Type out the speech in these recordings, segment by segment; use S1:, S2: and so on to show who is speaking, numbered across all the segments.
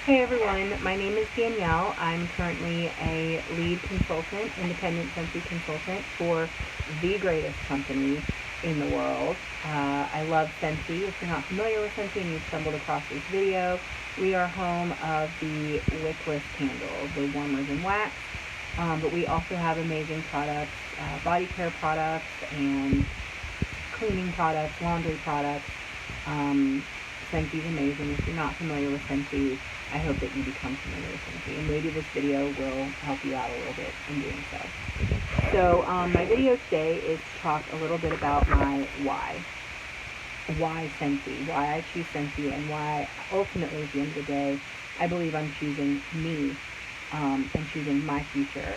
S1: Hey everyone, my name is Danielle. I'm currently a lead consultant, independent Scentsy consultant for the greatest company in the world. I love Scentsy. If you're not familiar with Scentsy and you've stumbled across this video, we are home of the wickless candles, the warmers and wax. But we also have amazing products, body care products and cleaning products, laundry products. Scentsy is amazing. If you're not familiar with Scentsy, I hope that you become familiar with Scentsy, and maybe this video will help you out a little bit in doing so. So my video today is to talk a little bit about my why. Why Scentsy, why I choose Scentsy, and why ultimately at the end of the day, I believe I'm choosing me and choosing my future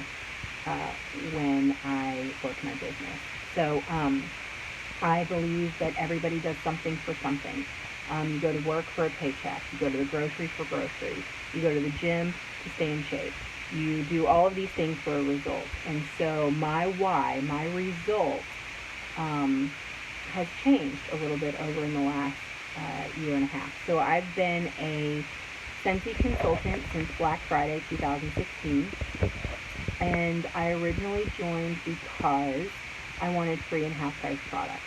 S1: when I work my business. So I believe that everybody does something for something. You go to work for a paycheck. You go to the grocery for groceries. You go to the gym to stay in shape. You do all of these things for a result. And so my why, my result, has changed a little bit over in the last year and a half. So I've been a Scentsy consultant since Black Friday 2016. And I originally joined because I wanted free and half price products.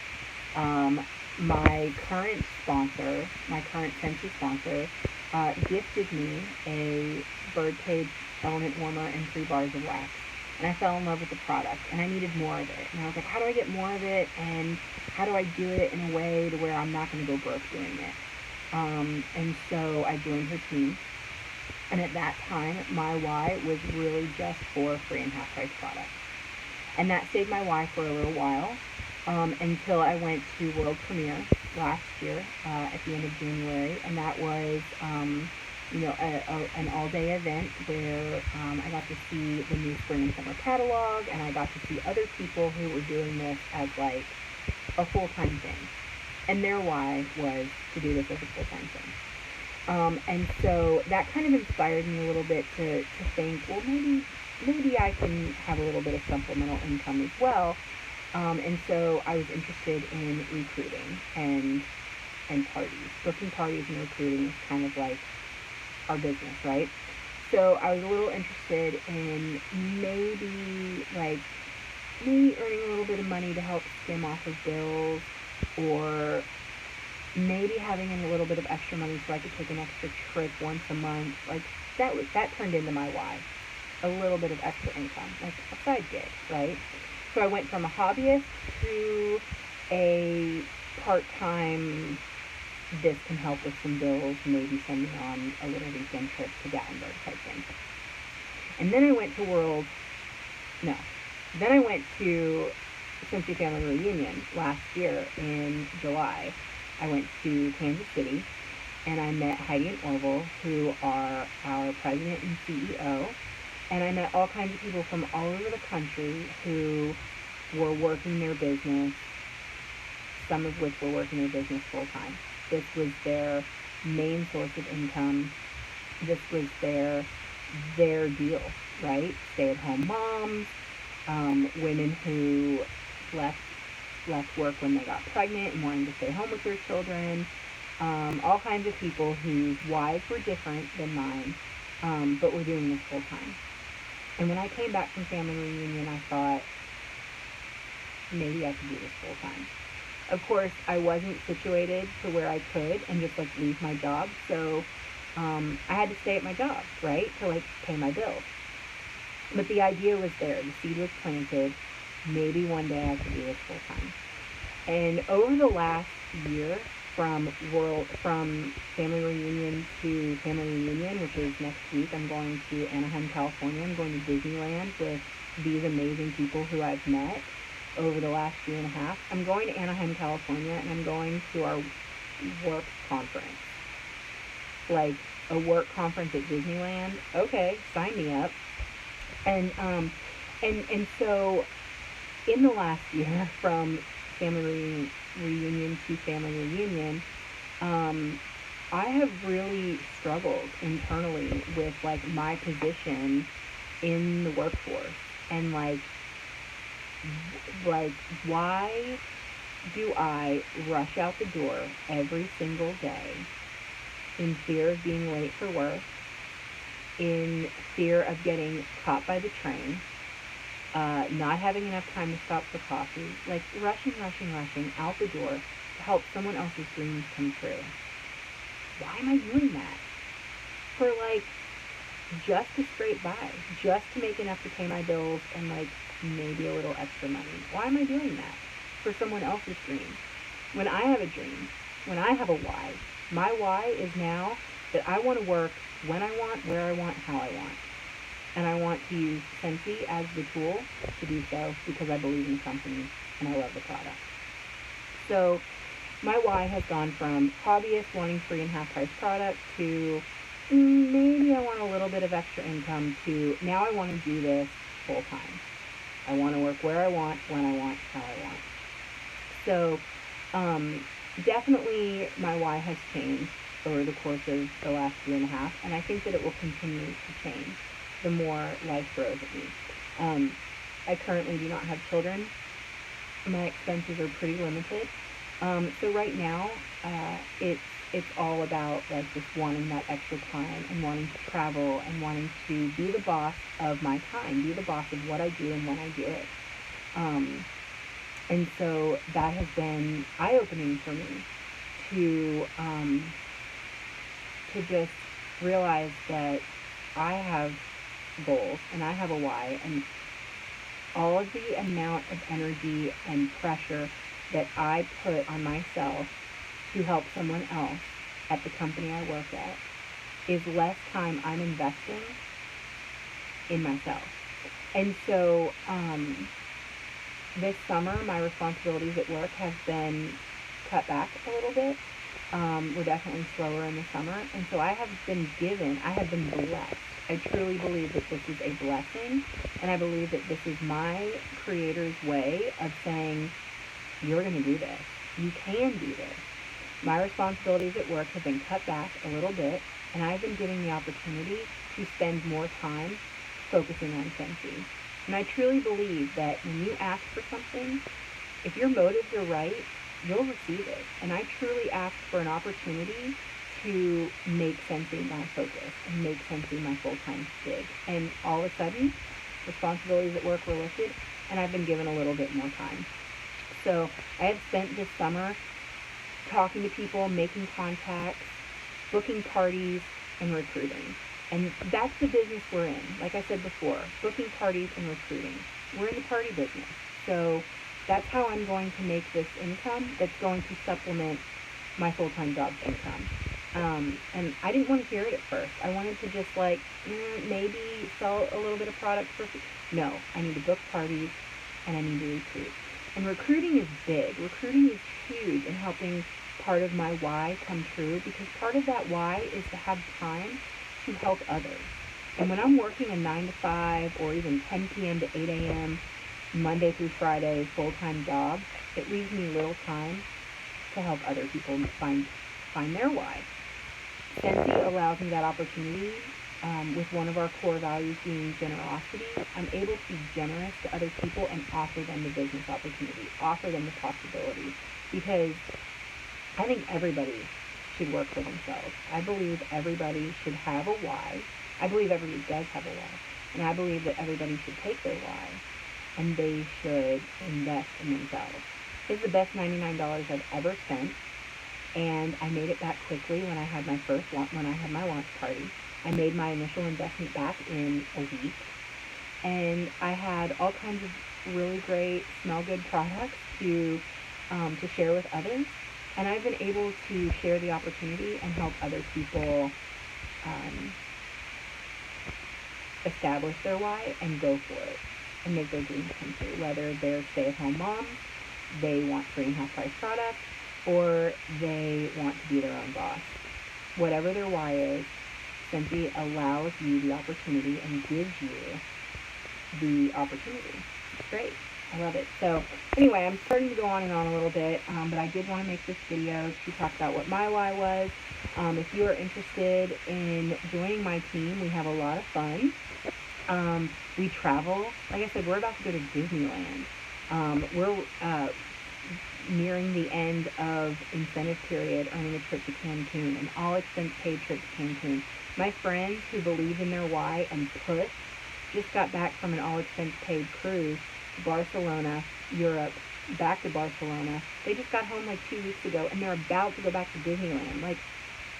S1: My current sponsor, my current Scentsy sponsor, gifted me a bird cage element warmer and 3 bars of wax. And I fell in love with the product, and I needed more of it. And I was like, how do I get more of it, and how do I do it in a way to where I'm not going to go broke doing it? And so I joined her team. And at that time, my why was really just for free and half price products. And that stayed my why for a little while. Until I went to World Premiere last year at the end of January, and that was, an all-day event where I got to see the new spring and summer catalog, and I got to see other people who were doing this as like a full-time thing, and their why was to do this as a full-time thing. And so that kind of inspired me a little bit to think, well, maybe I can have a little bit of supplemental income as well. And so I was interested in recruiting and parties. Booking parties and recruiting is kind of like our business, right? So I was a little interested in maybe earning a little bit of money to help skim off of bills, or maybe having a little bit of extra money so I could take an extra trip once a month. Like that turned into my why. A little bit of extra income, like a side gig, right? So I went from a hobbyist to a part-time, this can help with some bills, maybe send me on a little weekend trip to Gatlinburg type thing. And then I went to then I went to Scentsy Family Reunion last year in July. I went to Kansas City, and I met Heidi and Orville, who are our president and CEO. And I met all kinds of people from all over the country who were working their business, some of which were working their business full time. This was their main source of income. This was their deal, right? Stay-at-home moms, women who left work when they got pregnant and wanted to stay home with their children, all kinds of people whose whys were different than mine, but were doing this full time. And when I came back from family reunion, I thought, maybe I could do this full time. Of course, I wasn't situated to where I could and just leave my job. So I had to stay at my job, right, to pay my bills. But the idea was there. The seed was planted. Maybe one day I could do this full time. And over the last year, from family reunion to family reunion, which is next week, I'm going to Anaheim, California. I'm going to Disneyland with these amazing people who I've met over the last year and a half. I'm going to Anaheim, California, and I'm going to our work conference. Like a work conference at Disneyland. Okay, sign me up. And so in the last year, from family reunion to family reunion, I have really struggled internally with my position in the workforce, and why do I rush out the door every single day in fear of being late for work, in fear of getting caught by the train, not having enough time to stop for coffee, like rushing out the door to help someone else's dreams come true. Why am I doing that? For like just to scrape by, just to make enough to pay my bills and like maybe a little extra money. Why am I doing that? For someone else's dream. When I have a dream, when I have a why, my why is now that I want to work when I want, where I want, how I want. And I want to use Scentsy as the tool to do so because I believe in the company and I love the product. So my why has gone from hobbyist wanting free and half price product to maybe I want a little bit of extra income to now I want to do this full time. I want to work where I want, when I want, how I want. So um, definitely my why has changed over the course of the last year and a half, and I think that it will continue to change the more life throws at me. I currently do not have children. My expenses are pretty limited. So right now, it's all about like just wanting that extra time and wanting to travel and wanting to be the boss of my time, be the boss of what I do and when I do it. Um, and so that has been eye opening for me to to just realize that I have goals and I have a why, and all of the amount of energy and pressure that I put on myself to help someone else at the company I work at is less time I'm investing in myself. And so this summer, my responsibilities at work have been cut back a little bit. We're definitely slower in the summer. And so I have been blessed. I truly believe that this is a blessing. And I believe that this is my creator's way of saying, you're going to do this. You can do this. My responsibilities at work have been cut back a little bit, and I've been given the opportunity to spend more time focusing on Scentsy. And I truly believe that when you ask for something, if your motives are right, you'll receive it. And I truly asked for an opportunity to make Scentsy my focus and make Scentsy my full-time gig. And all of a sudden, responsibilities at work were lifted, and I've been given a little bit more time. So I have spent this summer talking to people, making contacts, booking parties, and recruiting. And that's the business we're in. Like I said before, booking parties and recruiting. We're in the party business. So that's how I'm going to make this income that's going to supplement my full-time job's income. And I didn't want to hear it at first. I wanted to just like, maybe sell a little bit of product for free. No, I need to book parties and I need to recruit. And recruiting is big. Recruiting is huge in helping part of my why come true, because part of that why is to have time to help others. And when I'm working a 9 to 5 or even 10 p.m. to 8 a.m. Monday through Friday full-time job, it leaves me little time to help other people find their why. Scentsy allows me that opportunity. With one of our core values being generosity, I'm able to be generous to other people and offer them the business opportunity, offer them the possibility, because I think everybody should work for themselves. I believe everybody should have a why. I believe everybody does have a why. And I believe that everybody should take their why and they should invest in themselves. It's the best $99 I've ever spent. And I made it back quickly when I had my launch party. I made my initial investment back in a week. And I had all kinds of really great, smell good products to share with others. And I've been able to share the opportunity and help other people establish their why and go for it and make their dreams come true. Whether they're stay-at-home moms, they want free and half price products, or they want to be their own boss. Whatever their why is, Scentsy allows you the opportunity and gives you the opportunity. It's great. I love it. So anyway, I'm starting to go on and on a little bit, but I did want to make this video to talk about what my why was. If you are interested in joining my team, we have a lot of fun. We travel. Like I said, we're about to go to Disneyland. nearing the end of incentive period earning a trip to Cancun, an all-expense paid trip to Cancun. My friends who believe in their why and push just got back from an all-expense paid cruise to Barcelona, Europe, back to Barcelona. They just got home like 2 weeks ago, and they're about to go back to Disneyland. Like,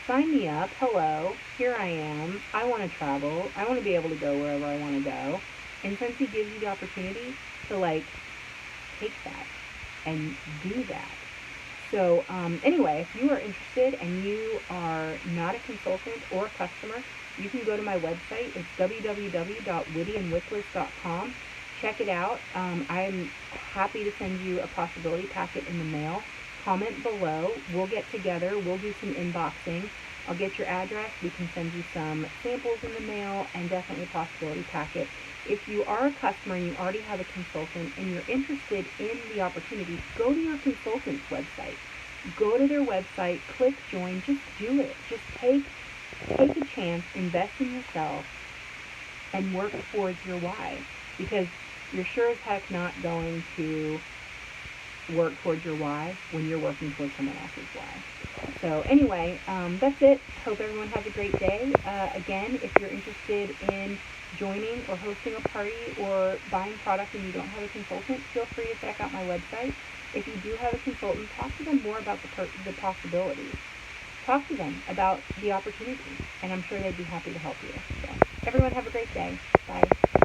S1: sign me up. Hello, here I am. I want to travel. I want to be able to go wherever I want to go. And since he gives you the opportunity to, like, take that and do that. So anyway, if you are interested and you are not a consultant or a customer, you can go to my website. It's www.wittyandwickless.com. Check it out. I'm happy to send you a possibility packet in the mail. Comment below. We'll get together. We'll do some inboxing. I'll get your address. We can send you some samples in the mail and definitely a possibility packet. If you are a customer and you already have a consultant and you're interested in the opportunity, go to your consultant's website. Go to their website, click join, just do it. Just take a chance, invest in yourself, and work towards your why. Because you're sure as heck not going to work towards your why when you're working towards someone else's why. So anyway, that's it. Hope everyone has a great day. Again, if you're interested in joining or hosting a party or buying product and you don't have a consultant, feel free to check out my website. If you do have a consultant, talk to them more about the possibilities. Talk to them about the opportunity, and I'm sure they'd be happy to help you. So everyone have a great day. Bye.